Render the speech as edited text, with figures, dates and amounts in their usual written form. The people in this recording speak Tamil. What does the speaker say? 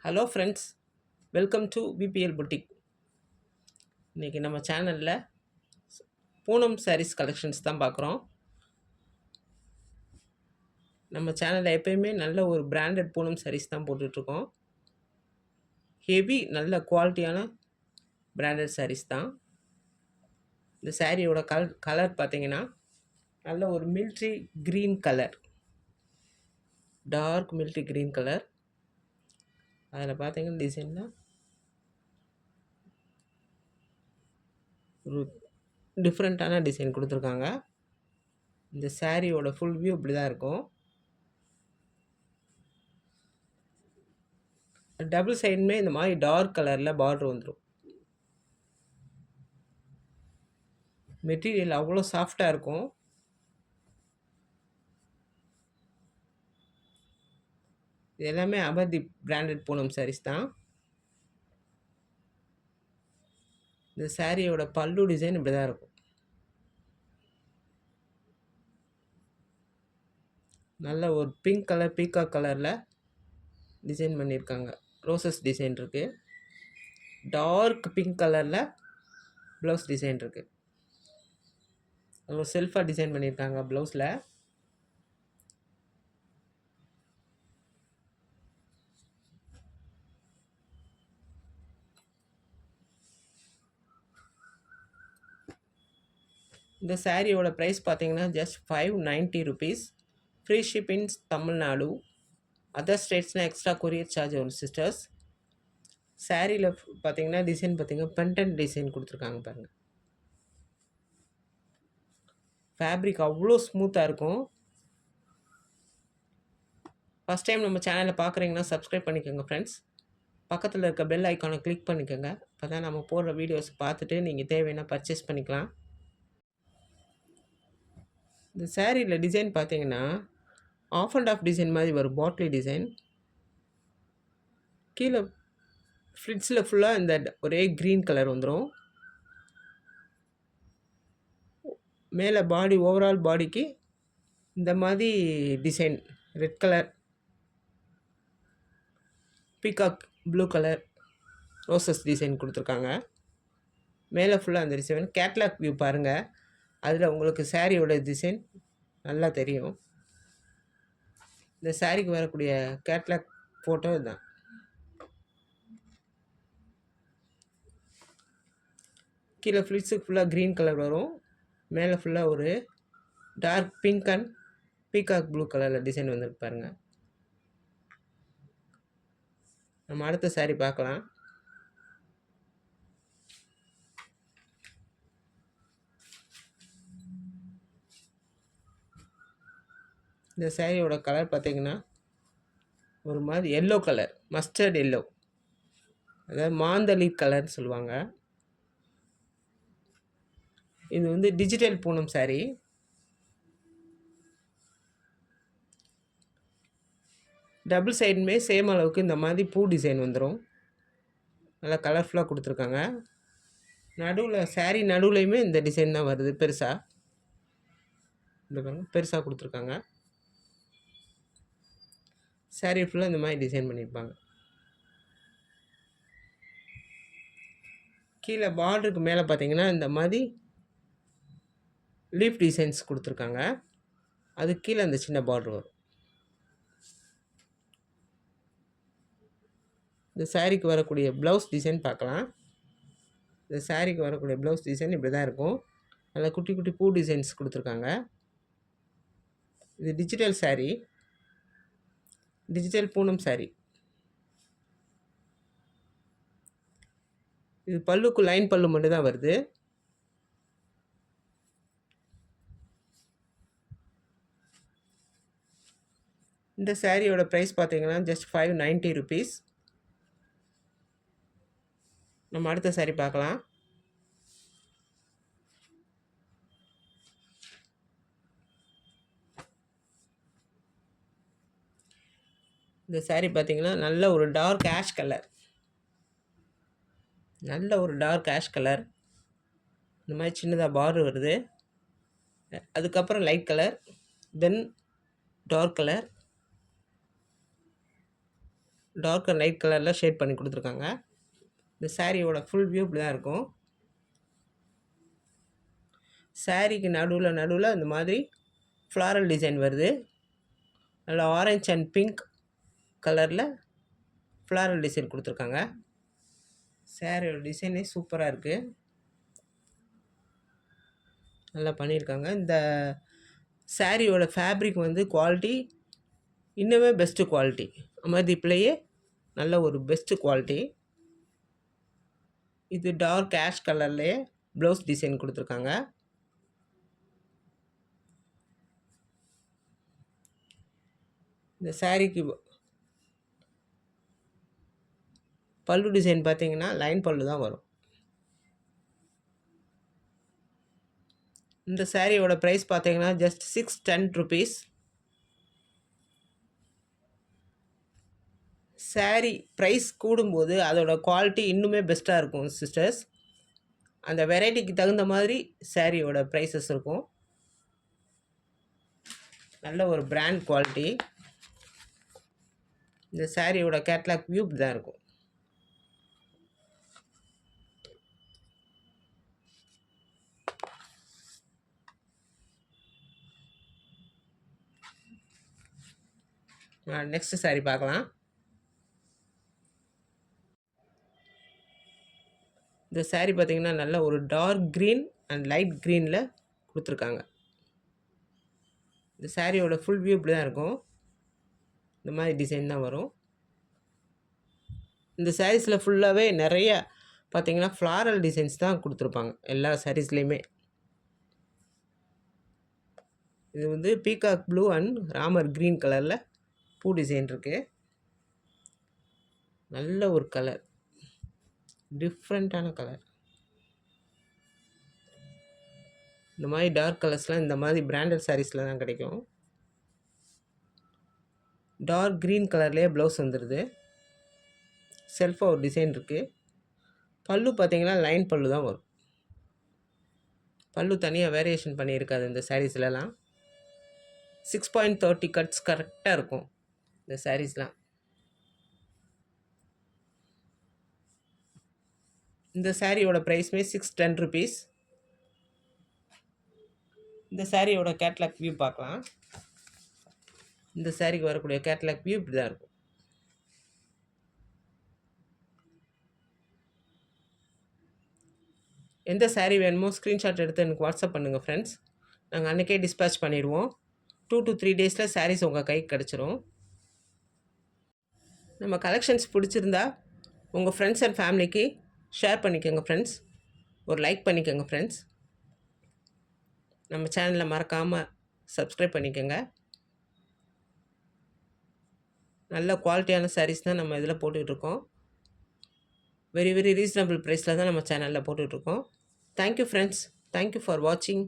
Hello friends, welcome to BPL boutique. இன்றைக்கி நம்ம சேனலில் பூனம் சாரீஸ் கலெக்ஷன்ஸ் தான் பார்க்குறோம். நம்ம சேனலில் எப்போயுமே நல்ல ஒரு பிராண்டட் பூனம் சாரீஸ் தான் போட்டுட்ருக்கோம். ஹெவி நல்ல குவாலிட்டியான பிராண்டட் சாரீஸ் தான். இந்த சாரியோட கலர் பார்த்தீங்கன்னா நல்ல ஒரு military green colour, dark military green colour. அதில் பார்த்தீங்கன்னா டிசைனில் ஒரு டிஃப்ரெண்ட்டான டிசைன் கொடுத்துருக்காங்க. இந்த சாரியோட ஃபுல் வியூ இப்படி தான் இருக்கும். டபுள் சைடுமே இந்த மாதிரி டார்க் கலரில் பார்டர் வந்துடும். மெட்டீரியல் அவ்வளோ சாஃப்டாக இருக்கும். இது எல்லாமே அமர்தீப் பிராண்டட் பூனம் சாரீஸ் தான். இந்த சாரியோட பல்லு டிசைன் இப்படி தான் இருக்கும். நல்ல ஒரு பிங்க் கலர், பீகாக் கலரில் டிசைன் பண்ணியிருக்காங்க. ரோசஸ் டிசைன் இருக்குது. டார்க் பிங்க் கலரில் ப்ளவுஸ் டிசைன் இருக்குது. செல்ஃபாக டிசைன் பண்ணியிருக்காங்க ப்ளவுஸில். இந்த சாரியோட ப்ரைஸ் பார்த்தீங்கன்னா just 590 rupees. Free shipping Tamil Nadu. Other ஸ்டேட்ஸ்னால் எக்ஸ்ட்ரா கொரியர் சார்ஜ் வரும் சிஸ்டர்ஸ். சாரியில் பார்த்தீங்கன்னா டிசைன் பார்த்தீங்கன்னா பென்டன் டிசைன் கொடுத்துருக்காங்க பாருங்கள். ஃபேப்ரிக் அவ்வளோ ஸ்மூத்தாக இருக்கும். ஃபஸ்ட் டைம் நம்ம சேனலை பார்க்குறீங்கன்னா சப்ஸ்கிரைப் பண்ணிக்கோங்க ஃப்ரெண்ட்ஸ். பக்கத்தில் இருக்க பெல் ஐக்கானை கிளிக் பண்ணிக்கோங்க. அப்போ தான் நம்ம போடுற வீடியோஸ் பார்த்துட்டு நீங்கள் தேவையான பர்ச்சேஸ் பண்ணிக்கலாம். இந்த சாரியில் டிசைன் பார்த்தீங்கன்னா ஆஃப் அண்ட் ஆஃப் டிசைன் மாதிரி வரும். பாட்டில் டிசைன் கீழே ஃப்ரிட்ஸில் ஃபுல்லாக இந்த ஒரே க்ரீன் கலர் வந்துடும். மேலே பாடி ஓவரால் பாடிக்கு இந்த மாதிரி design red colour, peacock blue colour, roses design கொடுத்துருக்காங்க. மேலே ஃபுல்லாக அந்த டிசைன். கேட்லாக் வியூ பாருங்கள், அதில் உங்களுக்கு சாரியோட டிசைன் நல்லா தெரியும். இந்த சாரிக்கு வரக்கூடிய கேட்லாக் ஃபோட்டோ இதுதான். கீழே ஃப்ளிட்ஸுக்கு ஃபுல்லாக க்ரீன் கலர் வரும். மேலே ஃபுல்லாக ஒரு dark pink and peacock blue கலரில் டிசைன் வந்துருக்கு பாருங்கள். நம்ம அடுத்த சாரி பார்க்கலாம். இந்த சாரியோட கலர் பார்த்தீங்கன்னா ஒரு மாதிரி எல்லோ கலர், மஸ்டர்ட் எல்லோ, அதாவது மாந்தளி கலர்னு சொல்லுவாங்க. இது வந்து டிஜிட்டல் பூனம் சாரி. டபுள் சைடுமே சேம் அளவுக்கு இந்த மாதிரி பூ டிசைன் வந்துடும். நல்லா கலர்ஃபுல்லாக கொடுத்துருக்காங்க. நடுவில் சாரி நடுவுலையுமே இந்த டிசைன் தான் வருது. பெருசாக இந்த பாருங்க, பெருசாக கொடுத்துருக்காங்க. சாரி ஃபுல்லாக இந்த மாதிரி டிசைன் பண்ணியிருப்பாங்க. கீழே பார்டருக்கு மேலே பார்த்தீங்கன்னா இந்த மாதிரி லீஃப் டிசைன்ஸ் கொடுத்துருக்காங்க. அது கீழே அந்த சின்ன பார்டர் வரும். இந்த சாரிக்கு வரக்கூடிய ப்ளவுஸ் டிசைன் பார்க்கலாம். இந்த சாரிக்கு வரக்கூடிய ப்ளவுஸ் டிசைன் இப்படி தான் இருக்கும். நல்லா குட்டி குட்டி பூ டிசைன்ஸ் கொடுத்துருக்காங்க. இது digital sorry, digital Poonam sorry. இது பல்லுக்கு லைன் பல்லு மட்டும் தான் வருது. இந்த சாரியோட ப்ரைஸ் பார்த்தீங்கன்னா ஜஸ்ட் 590 ருபீஸ். நம்ம அடுத்த சாரி பார்க்கலாம். இந்த சாரி பார்த்தீங்கன்னா நல்ல ஒரு டார்க் ஆஷ் கலர், நல்ல ஒரு டார்க் ஆஷ் கலர். இந்த மாதிரி சின்னதாக பார்டர் வருது. அதுக்கப்புறம் light colour, then dark colour, dark and light கலரில் ஷேட் பண்ணி கொடுத்துருக்காங்க. இந்த சாரியோட ஃபுல் வியூ இப்படி தான் இருக்கும். சாரிக்கு நடுவில் இந்த மாதிரி ஃப்ளாரல் டிசைன் வருது. நல்லா ஆரஞ்ச் அண்ட் பிங்க் கலரில் ஃப்ளாரல் டிசைன் கொடுத்துருக்காங்க. சாரியோட டிசைனே சூப்பராக இருக்குது, நல்லா பண்ணியிருக்காங்க. இந்த சாரியோட ஃபேப்ரிக் வந்து குவாலிட்டி இன்னுமே பெஸ்ட்டு குவாலிட்டி. அமர்தீப்லேயே நல்ல ஒரு பெஸ்ட்டு குவாலிட்டி. இது டார்க் ஆஷ் கலர்லேயே ப்ளவுஸ் டிசைன் கொடுத்துருக்காங்க. இந்த சாரிக்கு பல்லு டிசைன் பார்த்தீங்கன்னா லைன் பல்லு தான் வரும். இந்த சாரியோட ப்ரைஸ் பார்த்தீங்கன்னா ஜஸ்ட் 610 rupees. சாரி ப்ரைஸ் கூடும்போது அதோட குவாலிட்டி இன்னுமே பெஸ்ட்டாக இருக்கும் சிஸ்டர்ஸ். அந்த வெரைட்டிக்கு தகுந்த மாதிரி சாரியோட ப்ரைஸஸ் இருக்கும். நல்ல ஒரு பிராண்ட் குவாலிட்டி. இந்த சாரியோட கேட்லாக் வியூ இப்படி தான் இருக்கும். நெக்ஸ்ட் சாரி பார்க்கலாம். இந்த சாரி பார்த்தீங்கன்னா நல்ல ஒரு டார்க் க்ரீன் அண்ட் லைட் க்ரீனில் கொடுத்துருக்காங்க. இந்த சாரியோட ஃபுல் வியூ இப்படி தான் இருக்கும். இந்த மாதிரி டிசைன் தான் வரும். இந்த சாரீஸில் ஃபுல்லாகவே நிறைய பார்த்தீங்கன்னா ஃப்ளாரல் டிசைன்ஸ் தான் கொடுத்துருப்பாங்க எல்லா சாரீஸ்லேயுமே. இது வந்து peacock blue and Ramar green கலரில் பூ டிசைன் இருக்குது. நல்ல ஒரு கலர், டிஃப்ரெண்ட்டான கலர். இந்த மாதிரி டார்க் கலர்ஸ்லாம் இந்த மாதிரி பிராண்டட் சாரீஸில் தான் கிடைக்கும். டார்க் க்ரீன் கலர்லேயே ப்ளவுஸ் வந்துடுது. செல்ஃபாக ஒரு டிசைன் இருக்குது. பல்லு பார்த்தீங்கன்னா லைன் பல்லு தான் வரும். பல்லு தனியாக வேரியேஷன் பண்ணியிருக்காது இந்த சாரீஸ்லலாம். 6.30 கட்ஸ் கரெக்டாக இருக்கும் இந்த சாரீஸ்லாம். இந்த சாரியோட ப்ரைஸுமே 610 rupees. இந்த சாரியோட கேட்லாக் வியூ பார்க்கலாம். இந்த சாரிக்கு வரக்கூடிய கேட்லாக் வியூ இப்படி தான் இருக்கும். எந்த சாரீ வேணுமோ ஸ்க்ரீன்ஷாட் எடுத்து எனக்கு வாட்ஸ்அப் பண்ணுங்கள் ஃப்ரெண்ட்ஸ். நாங்கள் அன்றைக்கே டிஸ்பேச் பண்ணிடுவோம். 2 to 3 டேஸில் சாரீஸ் உங்கள் கைக்கு கிடச்சிரும். நம்ம கலெக்ஷன்ஸ் பிடிச்சிருந்தா உங்கள் ஃப்ரெண்ட்ஸ் அண்ட் ஃபேமிலிக்கு ஷேர் பண்ணிக்கோங்க ஃப்ரெண்ட்ஸ். ஒரு லைக் பண்ணிக்கோங்க ஃப்ரெண்ட்ஸ். நம்ம சேனலை மறக்காமல் சப்ஸ்கிரைப் பண்ணிக்கோங்க. நல்ல குவாலிட்டியான சாரீஸ் தான் நம்ம இதில் போட்டுட்ருக்கோம். வெரி ரீசனபிள் ப்ரைஸில் தான் நம்ம சேனலில் போட்டுட்ருக்கோம். Thank you friends. தேங்க்யூ ஃபார் வாட்சிங்.